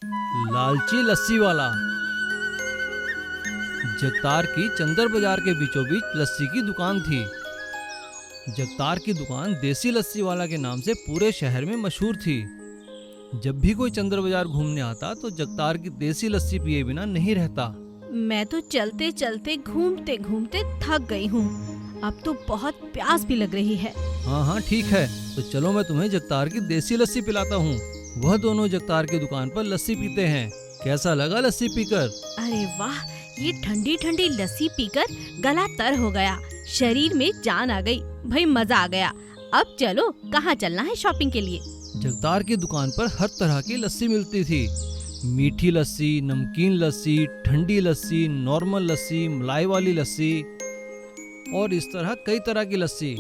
लालची लस्सी वाला। जगतार की चंदर बाजार के बीचों बीच लस्सी की दुकान थी। जगतार की दुकान देसी लस्सी वाला के नाम से पूरे शहर में मशहूर थी। जब भी कोई चंदर बाजार घूमने आता तो जगतार की देसी लस्सी पिए बिना नहीं रहता। मैं तो चलते चलते घूमते घूमते थक गई हूँ। अब तो बहुत प्यास भी लग रही है। हाँ हाँ ठीक है, तो चलो मैं तुम्हें जगतार की देसी लस्सी पिलाता हूँ। वह दोनों जगतार की दुकान पर लस्सी पीते हैं। कैसा लगा लस्सी पीकर? अरे वाह, ये ठंडी ठंडी लस्सी पीकर गला तर हो गया, शरीर में जान आ गई। भाई मजा आ गया। अब चलो, कहाँ चलना है शॉपिंग के लिए? जगतार की दुकान पर हर तरह की लस्सी मिलती थी। मीठी लस्सी, नमकीन लस्सी, ठंडी लस्सी, नॉर्मल लस्सी, मलाई वाली लस्सी और इस तरह कई तरह की लस्सी।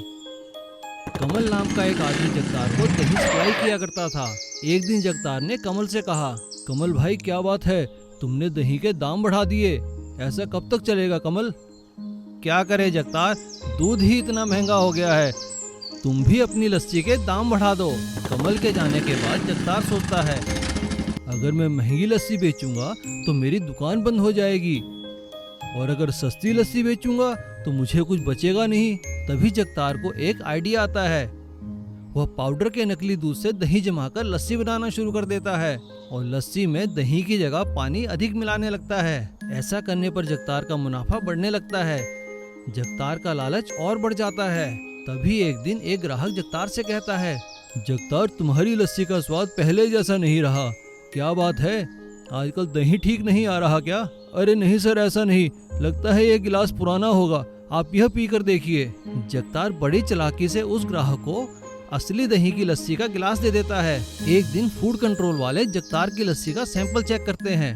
कमल नाम का एक आदमी जगतार को दही सप्लाई किया करता था। एक दिन जगतार ने कमल से कहा, कमल भाई क्या बात है, तुमने दही के दाम बढ़ा दिए, ऐसा कब तक चलेगा कमल? क्या करे जगतार, दूध ही इतना महंगा हो गया है, तुम भी अपनी लस्सी के दाम बढ़ा दो। कमल के जाने के बाद जगतार सोचता है, अगर मैं महंगी लस्सी बेचूंगा तो मेरी दुकान बंद हो जाएगी, और अगर सस्ती लस्सी बेचूंगा तो मुझे कुछ बचेगा नहीं। तभी जगतार को एक आइडिया आता है। वह पाउडर के नकली दूध से दही जमाकर लस्सी बनाना शुरू कर देता है और लस्सी में दही की जगह पानी अधिक मिलाने लगता है। ऐसा करने पर जगतार का मुनाफा बढ़ने लगता है। जगतार का लालच और बढ़ जाता है। तभी एक दिन एक ग्राहक जगतार से कहता है, जगतार तुम्हारी लस्सी का स्वाद पहले जैसा नहीं रहा, क्या बात है, आजकल दही ठीक नहीं आ रहा क्या? अरे नहीं सर, ऐसा नहीं, लगता है ये गिलास पुराना होगा, आप यह पीकर देखिए। जगतार बड़ी चालाकी से उस ग्राहक को असली दही की लस्सी का गिलास दे देता है। एक दिन फूड कंट्रोल वाले जगतार की लस्सी का सैंपल चेक करते हैं।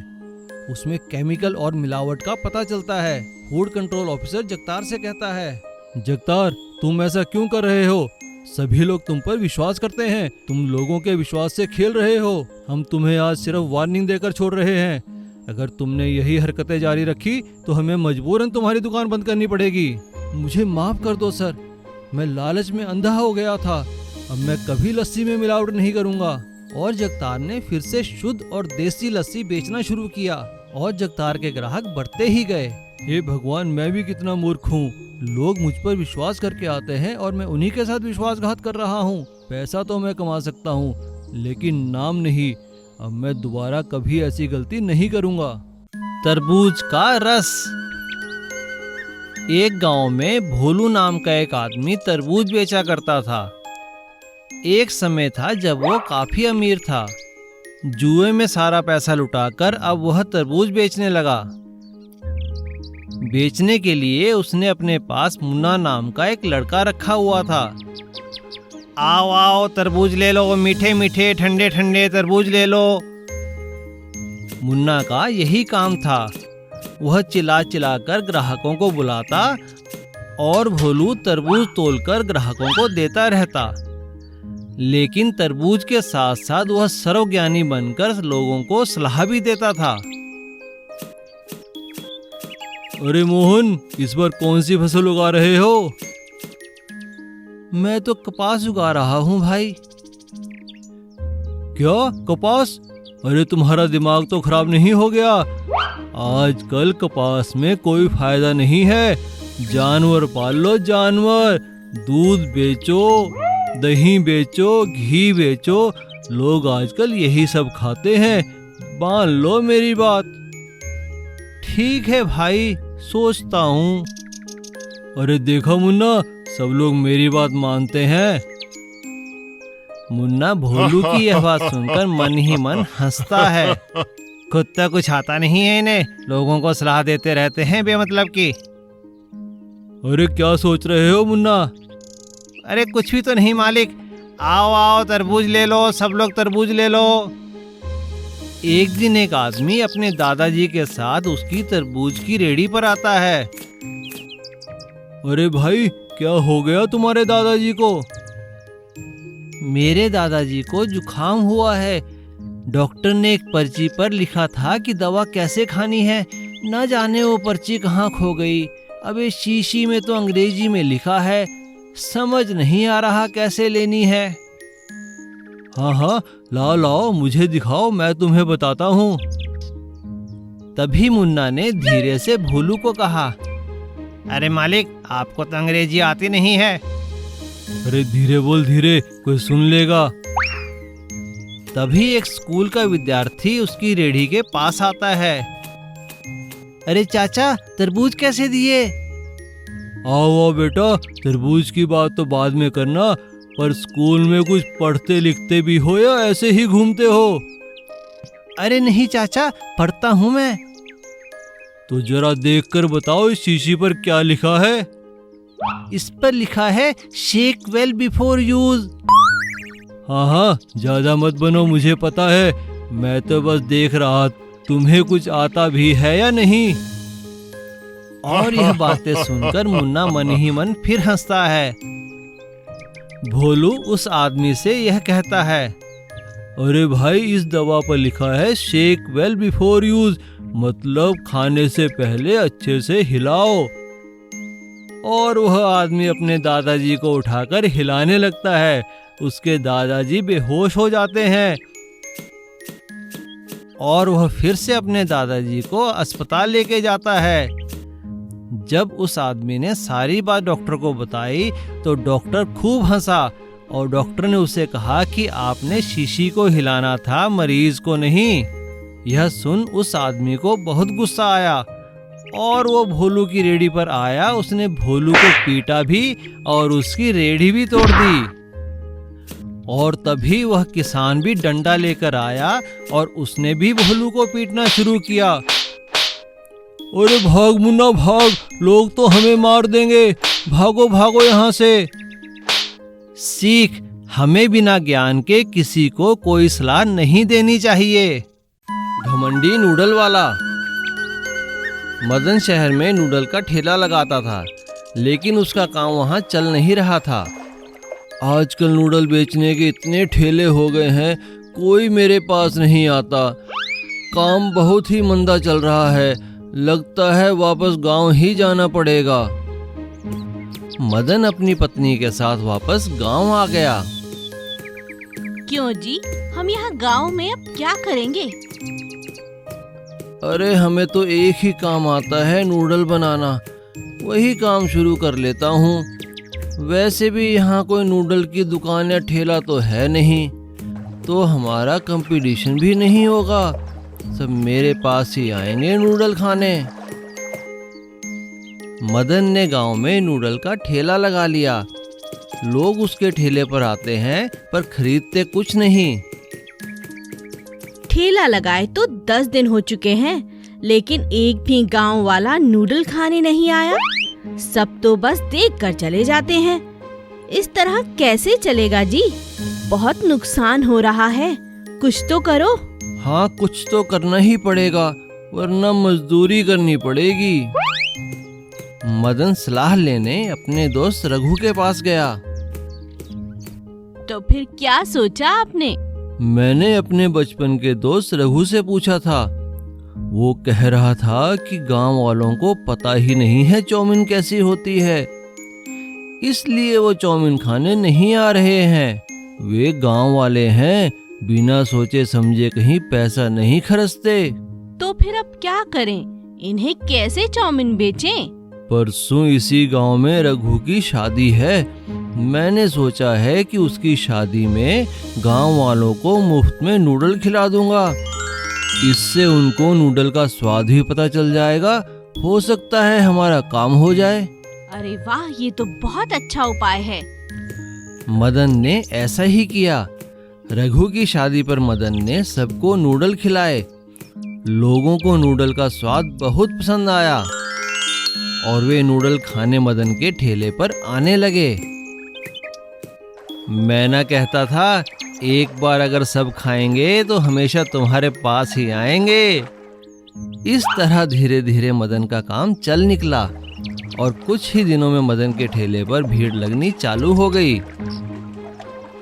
उसमें केमिकल और मिलावट का पता चलता है। फूड कंट्रोल ऑफिसर जगतार से कहता है, जगतार तुम ऐसा क्यों कर रहे हो? सभी लोग तुम पर विश्वास करते हैं, तुम लोगों के विश्वास से खेल रहे हो। हम तुम्हें आज सिर्फ वार्निंग देकर छोड़ रहे हैं। अगर तुमने यही हरकतें जारी रखी तो हमें मजबूरन तुम्हारी दुकान बंद करनी पड़ेगी। मुझे माफ कर दो सर, मैं लालच में अंधा हो गया था, अब मैं कभी लस्सी में मिलावट नहीं करूंगा। और जगतार ने फिर से शुद्ध और देसी लस्सी बेचना शुरू किया और जगतार के ग्राहक बढ़ते ही गए। हे भगवान, मैं भी कितना मूर्ख हूँ, लोग मुझ पर विश्वास करके आते हैं और मैं उन्हीं के साथ विश्वासघात कर रहा हूँ। पैसा तो मैं कमा सकता हूँ लेकिन नाम नहीं। अब मैं दोबारा कभी ऐसी गलती नहीं करूँगा। तरबूज का रस। एक गांव में भोलू नाम का एक आदमी तरबूज बेचा करता था। एक समय था जब वो काफी अमीर था। जुए में सारा पैसा लुटाकर अब वह तरबूज बेचने लगा। बेचने के लिए उसने अपने पास मुन्ना नाम का एक लड़का रखा हुआ था। आओ आओ तरबूज ले लो, मीठे मीठे ठंडे ठंडे तरबूज ले लो। मुन्ना का यही काम था। वह चिल्ला चिल्ला कर ग्राहकों को बुलाता और भोलू तरबूज तोलकर ग्राहकों को देता रहता। लेकिन तरबूज के साथ साथ वह सर्वज्ञानी बनकर लोगों को सलाह भी देता था। अरे मोहन, इस बार कौन सी फसल उगा रहे हो? मैं तो कपास उगा रहा हूँ भाई। क्या कपास? अरे तुम्हारा दिमाग तो खराब नहीं हो गया? आजकल कपास में कोई फायदा नहीं है। जानवर पाल लो, जानवर, दूध बेचो, दही बेचो, घी बेचो, लोग आजकल यही सब खाते हैं। मान लो मेरी बात। ठीक है भाई, सोचता हूँ। अरे देखा मुन्ना, सब लोग मेरी बात मानते हैं। मुन्ना भोलू की यह बात सुनकर मन ही मन हंसता है। खुद तो कुछ आता नहीं है इन्हें, लोगों को सलाह देते रहते हैं बेमतलब की। अरे क्या सोच रहे हो मुन्ना? अरे कुछ भी तो नहीं मालिक। आओ आओ तरबूज ले लो, सब लोग तरबूज ले लो। एक दिन एक आदमी अपने दादाजी के साथ उसकी तरबूज की रेहड़ी पर आता है। अरे भाई, क्या हो गया तुम्हारे दादाजी को? मेरे दादाजी को जुकाम हुआ है। डॉक्टर ने एक पर्ची पर लिखा था कि दवा कैसे खानी है, न जाने वो पर्ची कहाँ खो गई। अब इस शीशी में तो अंग्रेजी में लिखा है, समझ नहीं आ रहा कैसे लेनी है। हाँ हाँ, लाओ लाओ, मुझे दिखाओ, मैं तुम्हें बताता हूँ। तभी मुन्ना ने धीरे से भोलू को कहा, अरे मालिक, आपको तो अंग्रेजी आती नहीं है। अरे धीरे बोल, धीरे, कोई सुन लेगा। तभी एक स्कूल का विद्यार्थी उसकी रेहड़ी के पास आता है। अरे चाचा, तरबूज कैसे दिए? आओ आओ बेटा, तरबूज की बात तो बाद में करना, पर स्कूल में कुछ पढ़ते लिखते भी हो या ऐसे ही घूमते हो? अरे नहीं चाचा, पढ़ता हूँ मैं। तो जरा देखकर बताओ, इस शीशी पर क्या लिखा है? इस पर लिखा है शेक वेल बिफोर यूज। हाँ हाँ, ज्यादा मत बनो, मुझे पता है। मैं तो बस देख रहा, तुम्हें कुछ आता भी है या नहीं? और यह बातें सुनकर मुन्ना मन ही मन फिर हंसता है। भोलू उस आदमी से यह कहता है, अरे भाई, इस दवा पर लिखा है शेक वेल बिफोर यूज, मतलब खाने से पहले अच्छे से हिलाओ। और वह आदमी अपने दादाजी को उठाकर हिलाने लगता है। उसके दादाजी बेहोश हो जाते हैं और वह फिर से अपने दादाजी को अस्पताल लेके जाता है। जब उस आदमी ने सारी बात डॉक्टर को बताई तो डॉक्टर खूब हंसा और डॉक्टर ने उसे कहा कि आपने शीशी को हिलाना था, मरीज को नहीं। यह सुन उस आदमी को बहुत गुस्सा आया और वो भोलू की रेहड़ी पर आया। उसने भोलू को पीटा भी और उसकी रेहड़ी भी तोड़ दी। और तभी वह किसान भी डंडा लेकर आया और उसने भी भोलू को पीटना शुरू किया। अरे भाग मुन्ना भाग, लोग तो हमें मार देंगे, भागो भागो यहाँ से। सीख, हमें बिना ज्ञान के किसी को कोई सलाह नहीं देनी चाहिए। घमंडी नूडल वाला। मदन शहर में नूडल का ठेला लगाता था, लेकिन उसका काम वहाँ चल नहीं रहा था। आजकल नूडल बेचने के इतने ठेले हो गए हैं, कोई मेरे पास नहीं आता। काम बहुत ही मंदा चल रहा है, लगता है वापस गांव ही जाना पड़ेगा। मदन अपनी पत्नी के साथ वापस गांव आ गया। क्यों जी, हम यहाँ गांव में अब क्या करेंगे? अरे हमें तो एक ही काम आता है, नूडल बनाना, वही काम शुरू कर लेता हूँ। वैसे भी यहाँ कोई नूडल की दुकान या ठेला तो है नहीं, तो हमारा कंपटीशन भी नहीं होगा, सब मेरे पास ही आएंगे नूडल खाने। मदन ने गांव में नूडल का ठेला लगा लिया। लोग उसके ठेले पर आते हैं पर खरीदते कुछ नहीं। ठेला लगाए तो 10 दिन हो चुके हैं, लेकिन एक भी गांव वाला नूडल खाने नहीं आया। सब तो बस देख कर चले जाते हैं। इस तरह कैसे चलेगा जी? बहुत नुकसान हो रहा है, कुछ तो करो। हाँ, कुछ तो करना ही पड़ेगा, वरना मजदूरी करनी पड़ेगी। मदन सलाह लेने अपने दोस्त रघु के पास गया। तो फिर क्या सोचा आपने? मैंने अपने बचपन के दोस्त रघु से पूछा था। वो कह रहा था कि गांव वालों को पता ही नहीं है चाउमीन कैसी होती है, इसलिए वो चाउमीन खाने नहीं आ रहे हैं। वे गांव वाले हैं, बिना सोचे समझे कहीं पैसा नहीं खर्चते। तो फिर अब क्या करें? इन्हें कैसे चाउमीन बेचें? परसों इसी गांव में रघु की शादी है। मैंने सोचा है कि उसकी शादी में गांव वालों को मुफ्त में नूडल खिला दूंगा। इससे उनको नूडल का स्वाद भी पता चल जाएगा, हो सकता है हमारा काम हो जाए। अरे वाह, ये तो बहुत अच्छा उपाय है। मदन ने ऐसा ही किया। रघु की शादी पर मदन ने सबको नूडल खिलाए। लोगों को नूडल का स्वाद बहुत पसंद आया और वे नूडल खाने मदन के ठेले पर आने लगे। मैं ना कहता था, एक बार अगर सब खाएंगे तो हमेशा तुम्हारे पास ही आएंगे। इस तरह धीरे धीरे मदन का काम चल निकला और कुछ ही दिनों में मदन के ठेले पर भीड़ लगनी चालू हो गई।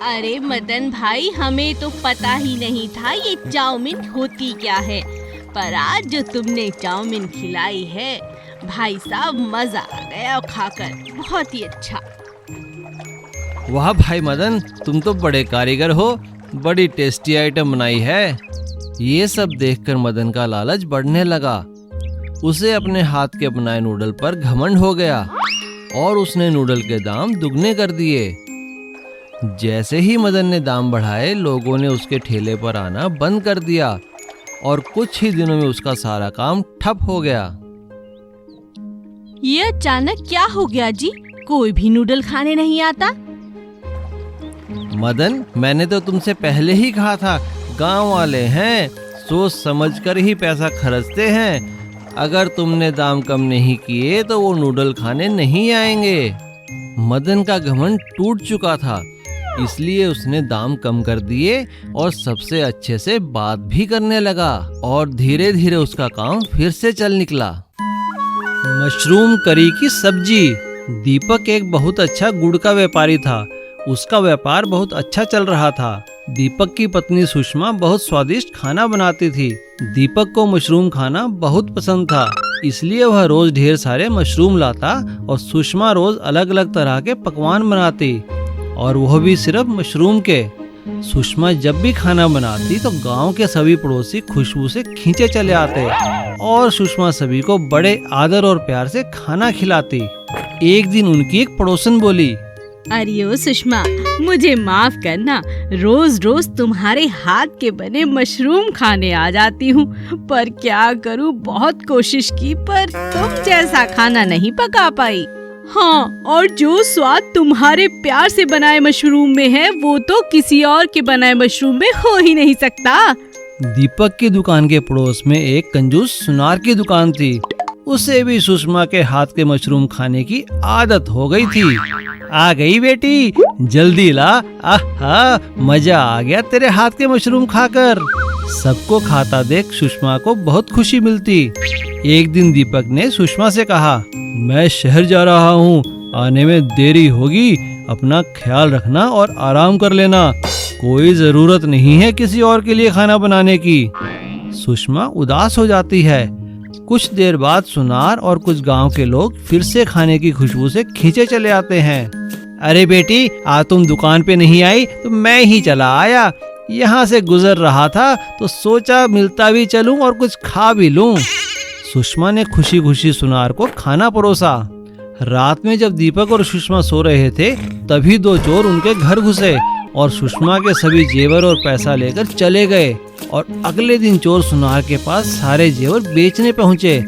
अरे मदन भाई, हमें तो पता ही नहीं था ये चाउमीन होती क्या है, पर आज जो तुमने चाउमीन खिलाई है भाई साहब, मजा आ गया खाकर, बहुत ही अच्छा। वाह भाई मदन, तुम तो बड़े कारीगर हो। बड़ी टेस्टी आइटम बनाई है। ये सब देखकर मदन का लालच बढ़ने लगा। उसे अपने हाथ के बनाए नूडल पर घमंड हो गया और उसने नूडल के दाम दुगने कर दिए। जैसे ही मदन ने दाम बढ़ाए, लोगों ने उसके ठेले पर आना बंद कर दिया और कुछ ही दिनों में उसका सारा काम ठप हो गया। ये अचानक क्या हो गया जी? कोई भी नूडल खाने नहीं आता। मदन, मैंने तो तुमसे पहले ही कहा था, गांव वाले हैं, सोच समझकर ही पैसा खर्चते हैं। अगर तुमने दाम कम नहीं किए तो वो नूडल खाने नहीं आएंगे। मदन का घमंड टूट चुका था, इसलिए उसने दाम कम कर दिए और सबसे अच्छे से बात भी करने लगा और धीरे धीरे उसका काम फिर से चल निकला। मशरूम करी की सब्जी। दीपक एक बहुत अच्छा गुड़ का व्यापारी था। उसका व्यापार बहुत अच्छा चल रहा था। दीपक की पत्नी सुषमा बहुत स्वादिष्ट खाना बनाती थी। दीपक को मशरूम खाना बहुत पसंद था, इसलिए वह रोज ढेर सारे मशरूम लाता और सुषमा रोज अलग अलग तरह के पकवान बनाती, और वह भी सिर्फ मशरूम के। सुषमा जब भी खाना बनाती तो गांव के सभी पड़ोसी खुशबू से खींचे चले आते और सुषमा सभी को बड़े आदर और प्यार से खाना खिलाती। एक दिन उनकी एक पड़ोसन बोली, अरे ओ सुषमा, मुझे माफ करना, रोज रोज तुम्हारे हाथ के बने मशरूम खाने आ जाती हूँ, पर क्या करूँ, बहुत कोशिश की पर तुम जैसा खाना नहीं पका पाई। हाँ, और जो स्वाद तुम्हारे प्यार से बनाए मशरूम में है, वो तो किसी और के बनाए मशरूम में हो ही नहीं सकता। दीपक की दुकान के पड़ोस में एक कंजूस सुनार की दुकान थी। उसे भी सुषमा के हाथ के मशरूम खाने की आदत हो गई थी। आ गई बेटी, जल्दी ला, आहा, मजा आ गया तेरे हाथ के मशरूम खाकर। सबको खाता देख सुषमा को बहुत खुशी मिलती। एक दिन दीपक ने सुषमा से कहा, मैं शहर जा रहा हूँ, आने में देरी होगी, अपना ख्याल रखना और आराम कर लेना। कोई जरूरत नहीं है किसी और के लिए खाना बनाने की। सुषमा उदास हो जाती है। कुछ देर बाद सुनार और कुछ गांव के लोग फिर से खाने की खुशबू से खींचे चले आते हैं। अरे बेटी, आज तुम दुकान पे नहीं आई तो मैं ही चला आया। यहाँ से गुजर रहा था तो सोचा मिलता भी चलूं और कुछ खा भी लूं। सुषमा ने खुशी खुशी सुनार को खाना परोसा। रात में जब दीपक और सुषमा सो रहे थे, तभी दो चोर उनके घर घुसे और सुषमा के सभी जेवर और पैसा लेकर चले गए। और अगले दिन चोर सुनार के पास सारे जेवर बेचने पहुँचे।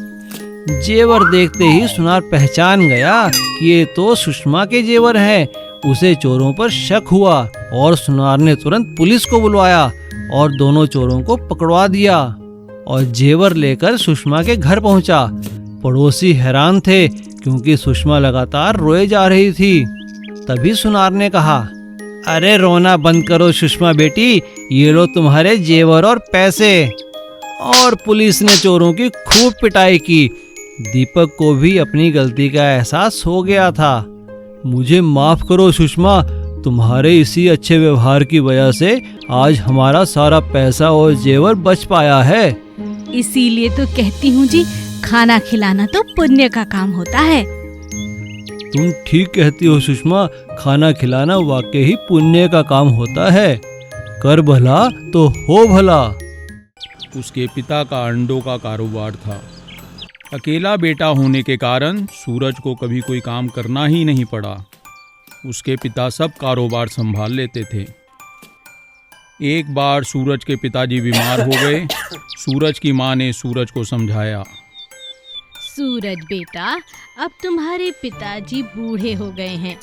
जेवर देखते ही सुनार पहचान गया कि ये तो सुषमा के जेवर हैं। उसे चोरों पर शक हुआ और सुनार ने तुरंत पुलिस को बुलवाया और दोनों चोरों को पकड़वा दिया और जेवर लेकर सुषमा के घर पहुंचा। पड़ोसी हैरान थे क्योंकि सुषमा लगातार रोए जा रही थी। तभी सुनार ने कहा, अरे रोना बंद करो सुषमा बेटी, ये लो तुम्हारे जेवर और पैसे। और पुलिस ने चोरों की खूब पिटाई की। दीपक को भी अपनी गलती का एहसास हो गया था। मुझे माफ करो सुषमा, तुम्हारे इसी अच्छे व्यवहार की वजह से आज हमारा सारा पैसा और जेवर बच पाया है। इसीलिए तो कहती हूँ जी, खाना खिलाना तो पुण्य का काम होता है। तुम ठीक कहती हो सुषमा, खाना खिलाना वाकई ही पुण्य का काम होता है। कर भला तो हो भला। उसके पिता का अंडों का कारोबार था। अकेला बेटा होने के कारण सूरज को कभी कोई काम करना ही नहीं पड़ा। उसके पिता सब कारोबार संभाल लेते थे। एक बार सूरज के पिताजी बीमार हो गए। सूरज की माँ ने सूरज को समझाया, सूरज बेटा, अब तुम्हारे पिताजी बूढ़े हो गए हैं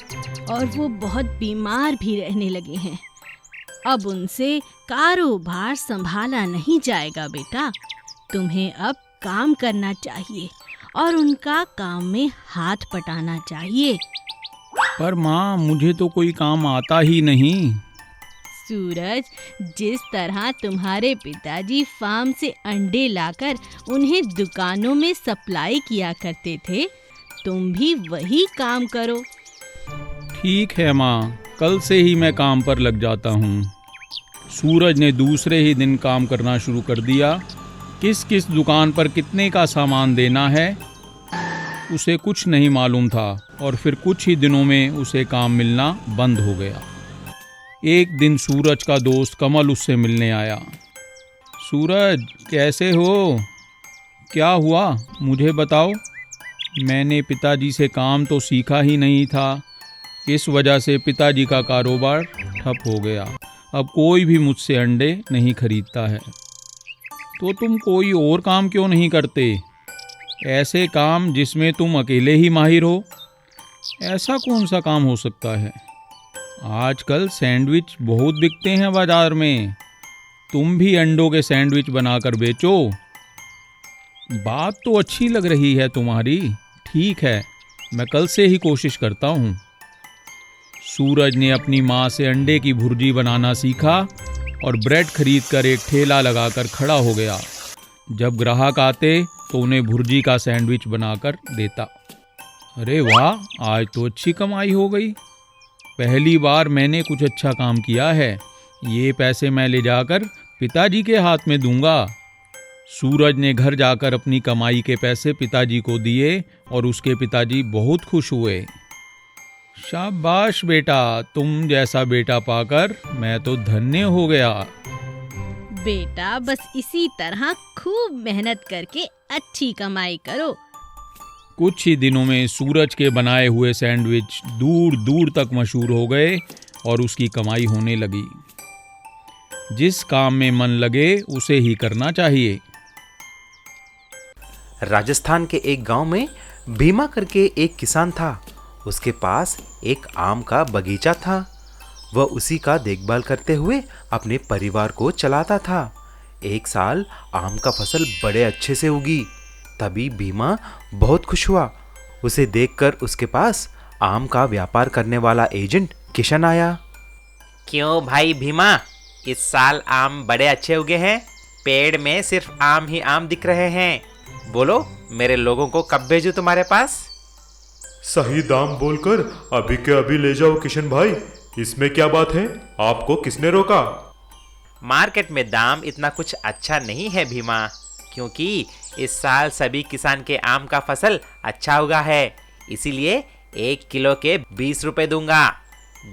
और वो बहुत बीमार भी रहने लगे हैं। अब उनसे कारोबार संभाला नहीं जाएगा बेटा। तुम्हें अब काम करना चाहिए और उनका काम में हाथ पटाना चाहिए। पर माँ, मुझे तो कोई काम आता ही नहीं। सूरज, जिस तरह तुम्हारे पिताजी फार्म से अंडे लाकर उन्हें दुकानों में सप्लाई किया करते थे, तुम भी वही काम करो। ठीक है माँ, कल से ही मैं काम पर लग जाता हूँ। सूरज ने दूसरे ही दिन काम करना शुरू कर दिया। किस किस दुकान पर कितने का सामान देना है उसे कुछ नहीं मालूम था और फिर कुछ ही दिनों में उसे काम मिलना बंद हो गया। एक दिन सूरज का दोस्त कमल उससे मिलने आया। सूरज, कैसे हो? क्या हुआ, मुझे बताओ। मैंने पिताजी से काम तो सीखा ही नहीं था। इस वजह से पिताजी का कारोबार ठप हो गया। अब कोई भी मुझसे अंडे नहीं खरीदता है। तो तुम कोई और काम क्यों नहीं करते? ऐसे काम जिसमें तुम अकेले ही माहिर हो। ऐसा कौन सा काम हो सकता है? आजकल सैंडविच बहुत बिकते हैं बाजार में। तुम भी अंडों के सैंडविच बनाकर बेचो। बात तो अच्छी लग रही है तुम्हारी। ठीक है, मैं कल से ही कोशिश करता हूँ। सूरज ने अपनी माँ से अंडे की भुर्जी बनाना सीखा और ब्रेड खरीदकर एक ठेला लगाकर खड़ा हो गया। जब ग्राहक आते तो उन्हें भुर्जी का सैंडविच बनाकर देता। अरे वाह, आज तो अच्छी कमाई हो गई। पहली बार मैंने कुछ अच्छा काम किया है। ये पैसे मैं ले जाकर पिताजी के हाथ में दूंगा। सूरज ने घर जाकर अपनी कमाई के पैसे पिताजी को दिए और उसके पिताजी बहुत खुश हुए। शाबाश बेटा, तुम जैसा बेटा पाकर मैं तो धन्य हो गया। बेटा, बस इसी तरह खूब मेहनत करके अच्छी कमाई करो। कुछ ही दिनों में सूरज के बनाए हुए सैंडविच दूर दूर तक मशहूर हो गए और उसकी कमाई होने लगी। जिस काम में मन लगे उसे ही करना चाहिए। राजस्थान के एक गांव में भीमा करके एक किसान था। उसके पास एक आम का बगीचा था। वह उसी का देखभाल करते हुए अपने परिवार को चलाता था। एक साल आम का फसल बड़े अच्छे से उगी। तभी भीमा बहुत खुश हुआ। उसे देखकर उसके पास आम का व्यापार करने वाला एजेंट किशन आया। क्यों भाई भीमा, इस साल आम बड़े अच्छे उगे हैं। पेड़ में सिर्फ आम ही आम दिख रहे हैं। बोलो, मेरे लोगों को कब भेजूं तुम्हारे पास? सही दाम बोलकर अभी के अभी ले जाओ किशन भाई। इसमें क्या बात है? आपको किसने रोका? मार्केट में दाम इतना कुछ अच्छा नहीं है भीमा, क्योंकि इस साल सभी किसान के आम का फसल अच्छा उगा है। इसीलिए 1 किलो के 20 रुपए दूंगा।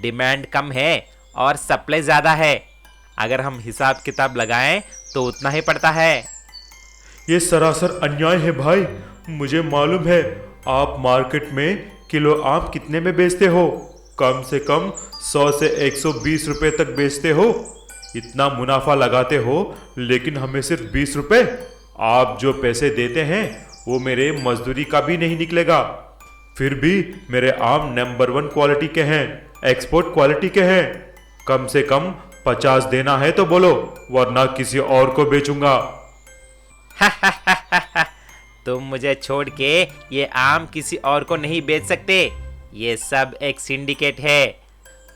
डिमांड कम है और सप्लाई ज़्यादा है। अगर हम हिसाब किताब लगाएं तो उतना ही पड़ता है। ये सरासर अन्याय है भाई। मुझे मालूम है आप मार्केट में किलो आम कितने में बेचते हो। कम से कम 100 से 120 रुपए तक बेचते हो। इतना मुनाफा लगाते हो, लेकिन हमें सिर्फ 20 रुपए। आप जो पैसे देते हैं वो मेरे मजदूरी का भी नहीं निकलेगा। फिर भी मेरे आम नंबर 1 क्वालिटी के हैं, एक्सपोर्ट क्वालिटी के हैं। कम से कम 50 देना है तो बोलो, वरना किसी और को बेचूंगा। तुम मुझे छोड़ के ये आम किसी और को नहीं बेच सकते। ये सब एक सिंडिकेट है।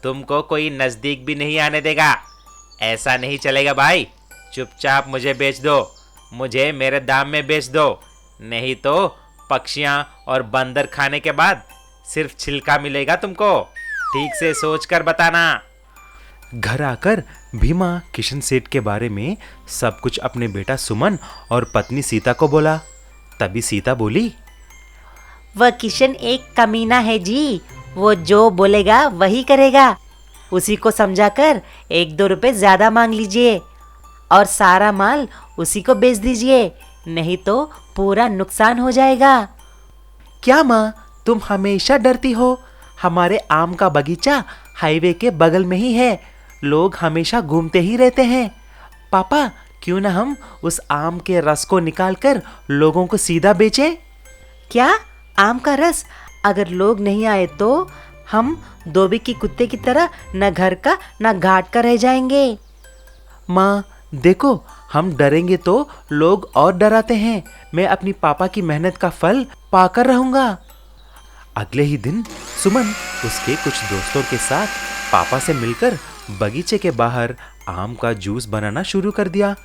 तुमको कोई नजदीक भी नहीं आने देगा। ऐसा नहीं चलेगा भाई। चुपचाप मुझे बेच दो। मुझे मेरे दाम में बेच दो, नहीं तो पक्षियां और बंदर खाने के बाद सिर्फ छिलका मिलेगा तुमको। ठीक से सोच कर बताना। घर आकर भीमा किशन सेठ के बारे में सब कुछ अपने बेटा सुमन और पत्नी सीता को बोला। तभी सीता बोली, वह किशन एक कमीना है जी। वो जो बोलेगा वही करेगा। उसी को समझाकर 1-2 रुपए ज्यादा मांग लीजिए और सारा माल उसी को बेच दीजिए, नहीं तो पूरा नुकसान हो जाएगा। क्या माँ, तुम हमेशा डरती हो? हमारे आम का बगीचा हाईवे के बगल में ही है। लोग हमेशा घूमते ही रहते हैं। पापा, क्यों ना हम उस आम के रस को निकालकर लोगों को सीधा बेचें? क्या? आम का रस? अगर लोग नहीं आए तो हम धोबी की कुत्ते की तरह न घर का न घाट का रह जाएंगे। माँ देखो, हम डरेंगे तो लोग और डराते हैं। मैं अपनी पापा की मेहनत का फल पाकर रहूंगा। अगले ही दिन सुमन उसके कुछ दोस्तों के साथ पापा से मिलकर बगीचे के बाहर आम का जूस बनाना शुरू कर दिया।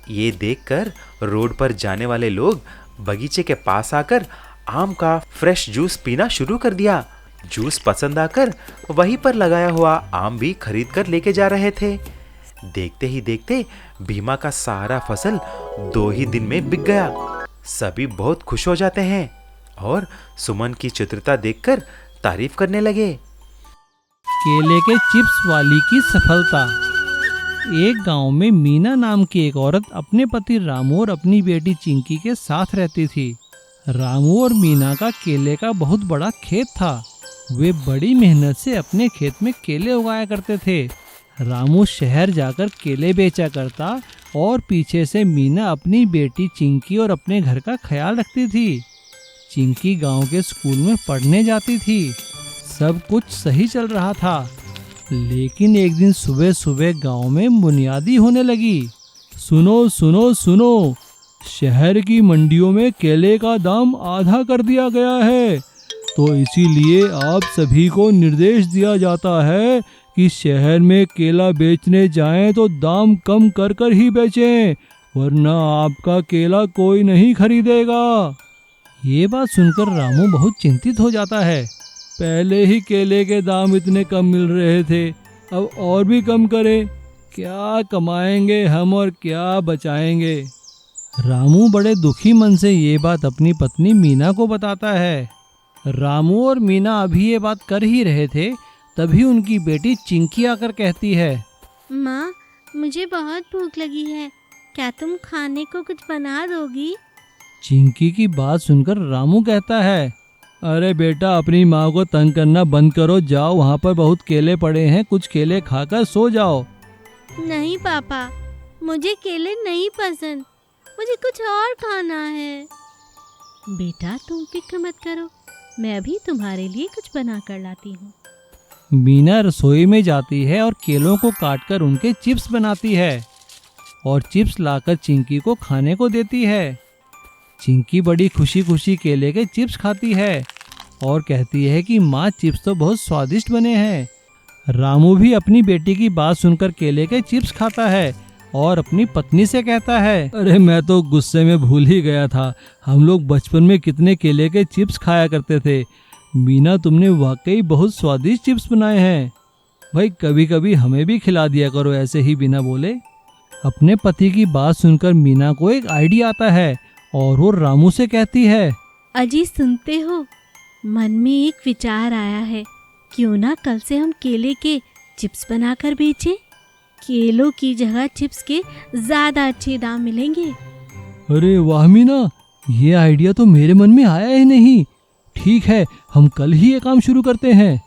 ये देखकर रोड पर जाने वाले लोग बगीचे के पास आकर आम का फ्रेश जूस पीना शुरू कर दिया। जूस पसंद आकर वहीं पर लगाया हुआ आम भी खरीद कर लेके जा रहे थे। देखते ही देखते भीमा का सारा फसल 2 ही दिन में बिक गया। सभी बहुत खुश हो जाते हैं और सुमन की चतुरता देखकर तारीफ करने लगे। केले के चिप्स वाली की सफलता। एक गांव में मीना नाम की एक औरत अपने पति रामू और अपनी बेटी चिंकी के साथ रहती थी। रामू और मीना का केले का बहुत बड़ा खेत था। वे बड़ी मेहनत से अपने खेत में केले उगाया करते थे। रामू शहर जाकर केले बेचा करता और पीछे से मीना अपनी बेटी चिंकी और अपने घर का ख्याल रखती थी। चिंकी गांव के स्कूल में पढ़ने जाती थी। सब कुछ सही चल रहा था, लेकिन एक दिन सुबह सुबह गांव में बुनियादी होने लगी। सुनो सुनो सुनो, शहर की मंडियों में केले का दाम आधा कर दिया गया है, तो इसीलिए आप सभी को निर्देश दिया जाता है कि शहर में केला बेचने जाएं तो दाम कम कर कर ही बेचें, वरना आपका केला कोई नहीं खरीदेगा। ये बात सुनकर रामू बहुत चिंतित हो जाता है। पहले ही केले के दाम इतने कम मिल रहे थे, अब और भी कम करें, क्या कमाएंगे हम और क्या बचाएंगे। रामू बड़े दुखी मन से ये बात अपनी पत्नी मीना को बताता है। रामू और मीना अभी ये बात कर ही रहे थे, तभी उनकी बेटी चिंकी आकर कहती है, माँ, मुझे बहुत भूख लगी है, क्या तुम खाने को कुछ बना दोगी? चिंकी की बात सुनकर रामू कहता है, अरे बेटा, अपनी माँ को तंग करना बंद करो, जाओ वहाँ पर बहुत केले पड़े हैं, कुछ केले खाकर सो जाओ। नहीं पापा, मुझे केले नहीं पसंद, मुझे कुछ और खाना है। बेटा तुम फिक्र मत करो, मैं अभी तुम्हारे लिए कुछ बना कर लाती हूँ। मीना रसोई में जाती है और केलों को काटकर उनके चिप्स बनाती है और चिप्स लाकर चिंकी को खाने को देती है। चिंकी बड़ी खुशी खुशी केले के चिप्स खाती है और कहती है कि माँ, चिप्स तो बहुत स्वादिष्ट बने हैं। रामू भी अपनी बेटी की बात सुनकर केले के चिप्स खाता है और अपनी पत्नी से कहता है, अरे मैं तो गुस्से में भूल ही गया था, हम लोग बचपन में कितने केले के चिप्स खाया करते थे। मीना, तुमने वाकई बहुत स्वादिष्ट चिप्स बनाए हैं, भाई कभी कभी हमें भी खिला दिया करो ऐसे ही बिना बोले। अपने पति की बात सुनकर मीना को एक आइडिया आता है और वो रामू से कहती है, अजी सुनते हो, मन में एक विचार आया है, क्यों ना कल से हम केले के चिप्स बनाकर बेचें? केलों की जगह चिप्स के ज्यादा अच्छे दाम मिलेंगे। अरे वाह मीना, ये आइडिया तो मेरे मन में आया ही नहीं। ठीक है, हम कल ही ये काम शुरू करते हैं।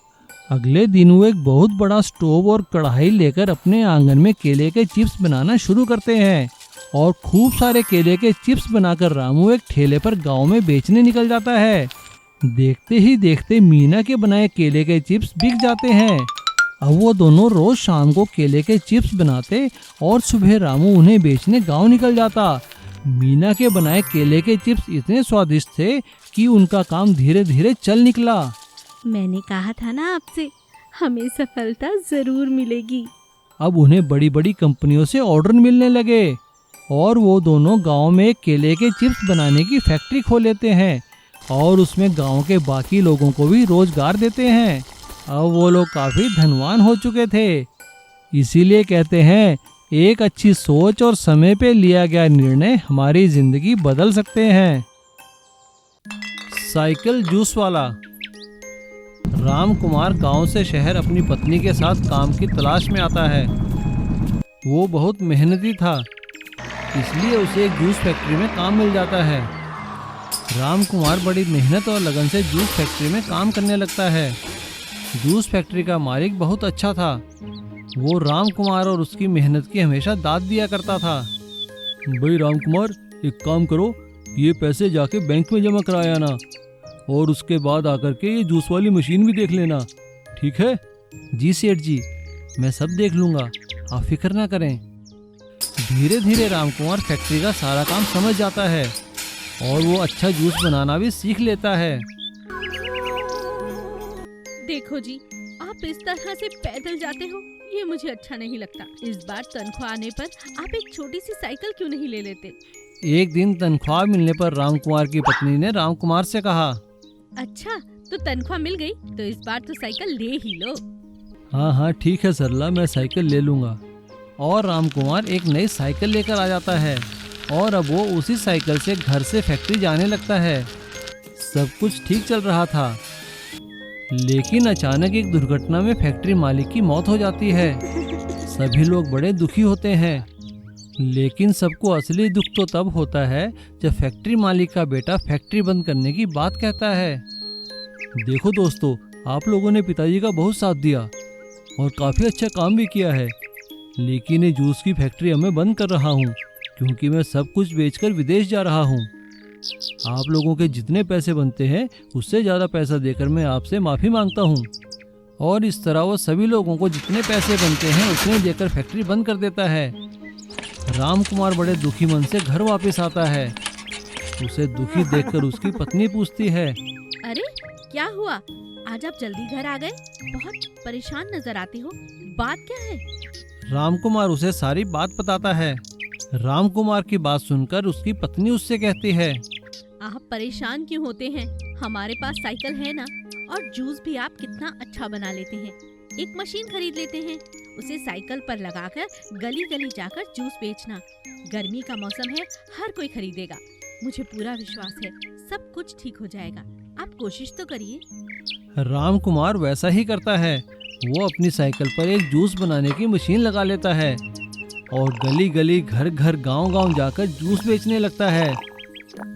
अगले दिन वो एक बहुत बड़ा स्टोव और कढ़ाई लेकर अपने आंगन में केले के चिप्स बनाना शुरू करते हैं और खूब सारे केले के चिप्स बनाकर रामू एक ठेले पर गांव में बेचने निकल जाता है। देखते ही देखते मीना के बनाए केले के चिप्स बिक जाते हैं। अब वो दोनों रोज शाम को केले के चिप्स बनाते और सुबह रामू उन्हें बेचने गांव निकल जाता। मीना के बनाए केले के चिप्स इतने स्वादिष्ट थे कि उनका काम धीरे धीरे चल निकला। मैंने कहा था ना आपसे, हमें सफलता जरूर मिलेगी। अब उन्हें बड़ी बड़ी कंपनियों से ऑर्डर मिलने लगे और वो दोनों गांव में केले के चिप्स बनाने की फैक्ट्री खोल लेते हैं और उसमें गांव के बाकी लोगों को भी रोजगार देते हैं। अब वो लोग काफी धनवान हो चुके थे। इसीलिए कहते हैं, एक अच्छी सोच और समय पे लिया गया निर्णय हमारी जिंदगी बदल सकते हैं। साइकिल जूस वाला। राम कुमार गांव से शहर अपनी पत्नी के साथ काम की तलाश में आता है। वो बहुत मेहनती था, इसलिए उसे एक जूस फैक्ट्री में काम मिल जाता है। राम कुमार बड़ी मेहनत और लगन से जूस फैक्ट्री में काम करने लगता है। जूस फैक्ट्री का मालिक बहुत अच्छा था। वो राम कुमार और उसकी मेहनत की हमेशा दाद दिया करता था। भाई राम कुमार, एक काम करो, ये पैसे जाके बैंक में जमा कराया ना, और उसके बाद आकर के ये जूस वाली मशीन भी देख लेना, ठीक है? जी सेठ जी, मैं सब देख लूँगा, आप फिक्र ना करें। धीरे धीरे राम कुमार फैक्ट्री का सारा काम समझ जाता है और वो अच्छा जूस बनाना भी सीख लेता है। देखो जी, आप इस तरह से पैदल जाते हो, ये मुझे अच्छा नहीं लगता। इस बार तनख्वाह आने पर आप एक छोटी सी साइकिल क्यों नहीं ले लेते? एक दिन तनख्वाह मिलने पर राम कुमार की पत्नी ने राम कुमार से कहा, अच्छा, तो तनख्वाह मिल गई तो इस बार तो साइकिल ले ही लो। हाँ हाँ ठीक है सरला, मैं साइकिल ले लूँगा। और राम कुमार एक नई साइकिल लेकर आ जाता है और अब वो उसी साइकिल से घर से फैक्ट्री जाने लगता है। सब कुछ ठीक चल रहा था। लेकिन अचानक एक दुर्घटना में फैक्ट्री मालिक की मौत हो जाती है। सभी लोग बड़े दुखी होते हैं, लेकिन सबको असली दुख तो तब होता है जब फैक्ट्री मालिक का बेटा फैक्ट्री बंद करने की बात कहता है। देखो दोस्तों, आप लोगों ने पिताजी का बहुत साथ दिया और काफ़ी अच्छा काम भी किया है, लेकिन ये जूस की फैक्ट्री मैं बंद कर रहा हूँ क्योंकि मैं सब कुछ बेचकर विदेश जा रहा हूँ। आप लोगों के जितने पैसे बनते हैं उससे ज़्यादा पैसा देकर मैं आपसे माफ़ी मांगता हूँ। और इस तरह वो सभी लोगों को जितने पैसे बनते हैं उतने देकर फैक्ट्री बंद कर देता है। राम कुमार बड़े दुखी मन से घर वापस आता है। उसे दुखी देखकर उसकी पत्नी पूछती है, अरे क्या हुआ, आज आप जल्दी घर आ गए? बहुत परेशान नजर आते हो, बात क्या है? राम कुमार उसे सारी बात बताता है। राम कुमार की बात सुनकर उसकी पत्नी उससे कहती है, आप परेशान क्यों होते हैं? हमारे पास साइकिल है ना, और जूस भी आप कितना अच्छा बना लेते हैं। एक मशीन खरीद लेते हैं, उसे साइकिल पर लगाकर गली गली जाकर जूस बेचना। गर्मी का मौसम है, हर कोई खरीदेगा। मुझे पूरा विश्वास है सब कुछ ठीक हो जाएगा। आप कोशिश तो करिए। राम कुमार वैसा ही करता है। वो अपनी साइकिल पर एक जूस बनाने की मशीन लगा लेता है और गली गली घर घर गांव गांव जाकर जूस बेचने लगता है।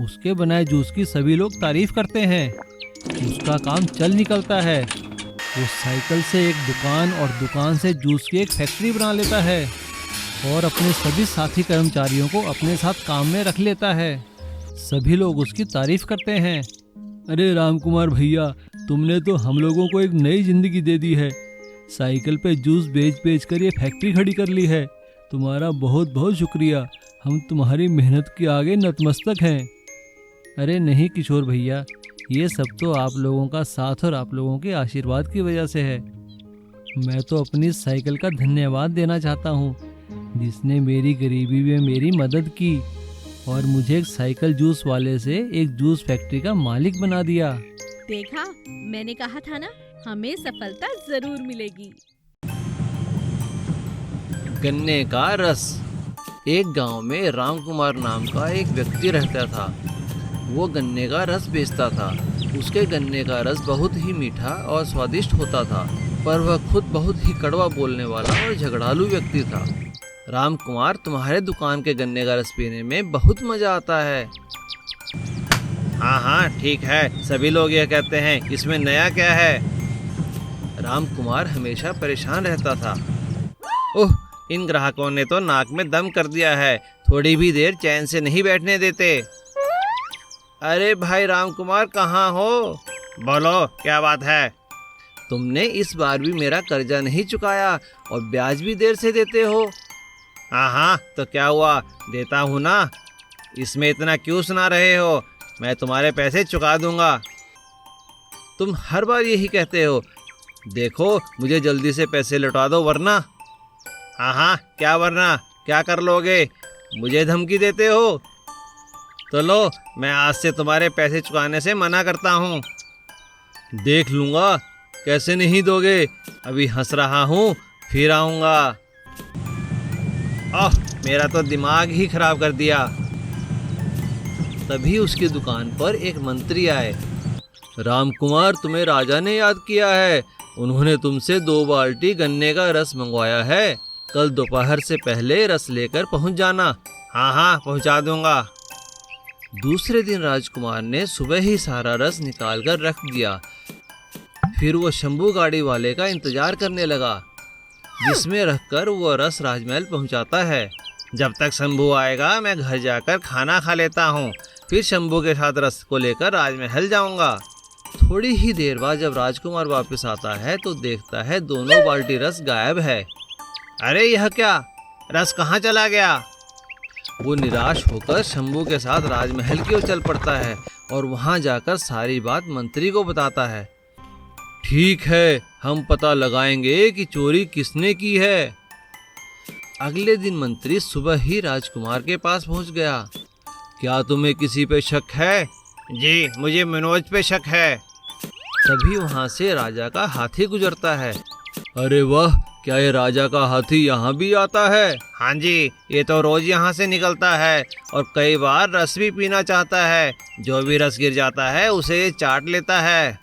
उसके बनाए जूस की सभी लोग तारीफ करते हैं। उसका काम चल निकलता है। वो साइकिल से एक दुकान और दुकान से जूस की एक फैक्ट्री बना लेता है और अपने सभी साथी कर्मचारियों को अपने साथ काम में रख लेता है। सभी लोग उसकी तारीफ करते हैं। अरे राम कुमार भैया, तुमने तो हम लोगों को एक नई जिंदगी दे दी है। साइकिल पे जूस बेच बेच कर ये फैक्ट्री खड़ी कर ली है। तुम्हारा बहुत बहुत शुक्रिया। हम तुम्हारी मेहनत के आगे नतमस्तक हैं। अरे नहीं किशोर भैया, ये सब तो आप लोगों का साथ और आप लोगों के आशीर्वाद की वजह से है। मैं तो अपनी साइकिल का धन्यवाद देना चाहता हूँ, जिसने मेरी गरीबी में मेरी मदद की और मुझे एक साइकिल जूस वाले से एक जूस फैक्ट्री का मालिक बना दिया। देखा, मैंने कहा था ना, हमें सफलता जरूर मिलेगी। गन्ने का रस। एक गांव में राम कुमार नाम का एक व्यक्ति रहता था। वो गन्ने का रस बेचता था। उसके गन्ने का रस बहुत ही मीठा और स्वादिष्ट होता था, पर वह खुद बहुत ही कड़वा बोलने वाला और झगड़ालू व्यक्ति था। राम कुमार, तुम्हारे दुकान के गन्ने का रस पीने में बहुत मजा आता है। हाँ हाँ ठीक है, सभी लोग यह कहते हैं, इसमें नया क्या है? राम कुमार हमेशा परेशान रहता था। ओह, इन ग्राहकों ने तो नाक में दम कर दिया है, थोड़ी भी देर चैन से नहीं बैठने देते। अरे भाई राम कुमार, कहाँ हो? बोलो, क्या बात है? तुमने इस बार भी मेरा कर्जा नहीं चुकाया और ब्याज भी देर से देते हो। हाँ हाँ, तो क्या हुआ, देता हूँ ना। इसमें इतना क्यों सुना रहे हो? मैं तुम्हारे पैसे चुका दूंगा। तुम हर बार यही कहते हो। देखो, मुझे जल्दी से पैसे लौटा दो वरना। हाँ हाँ, क्या वरना? क्या कर लोगे? मुझे धमकी देते हो? तो लो, मैं आज से तुम्हारे पैसे चुकाने से मना करता हूँ। देख लूँगा कैसे नहीं दोगे। अभी हंस रहा हूँ, फिर आऊँगा। आह, मेरा तो दिमाग ही खराब कर दिया। तभी उसकी दुकान पर एक मंत्री आए। राम कुमार, तुम्हें राजा ने याद किया है। उन्होंने तुमसे 2 बाल्टी गन्ने का रस मंगवाया है। कल दोपहर से पहले रस लेकर पहुंच जाना। हाँ हाँ, पहुंचा दूंगा। दूसरे दिन राजकुमार ने सुबह ही सारा रस निकाल कर रख दिया। फिर वो शंभू गाड़ी वाले का इंतजार करने लगा, जिसमें रखकर वो रस राजमहल पहुंचाता है। जब तक शंभू आएगा मैं घर जाकर खाना खा लेता हूँ, फिर शंभू के साथ रस को लेकर राजमहल जाऊंगा। थोड़ी ही देर बाद जब राजकुमार वापस आता है तो देखता है दोनों बाल्टी रस गायब है। अरे यह क्या, रस कहाँ चला गया? वो निराश होकर शंभू के साथ राजमहल की ओर चल पड़ता है और वहां जाकर सारी बात मंत्री को बताता है। ठीक है, हम पता लगाएंगे कि चोरी किसने की है। अगले दिन मंत्री सुबह ही राजकुमार के पास पहुंच गया। क्या तुम्हें किसी पे शक है? जी, मुझे मनोज पे शक है। तभी वहां से राजा का हाथी गुजरता है। अरे वाह, क्या ये राजा का हाथी यहाँ भी आता है? हाँ जी, ये तो रोज यहाँ से निकलता है और कई बार रस भी पीना चाहता है। जो भी रस गिर जाता है उसे ये चाट लेता है।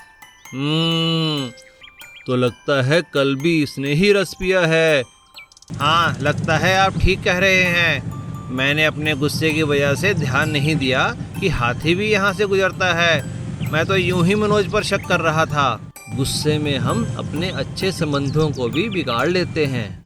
तो लगता है कल भी इसने ही रस पिया है। हाँ, लगता है आप ठीक कह रहे हैं। मैंने अपने गुस्से की वजह से ध्यान नहीं दिया कि हाथी भी यहाँ से गुजरता है। मैं तो यूं ही मनोज पर शक कर रहा था। गुस्से में हम अपने अच्छे संबंधों को भी बिगाड़ लेते हैं।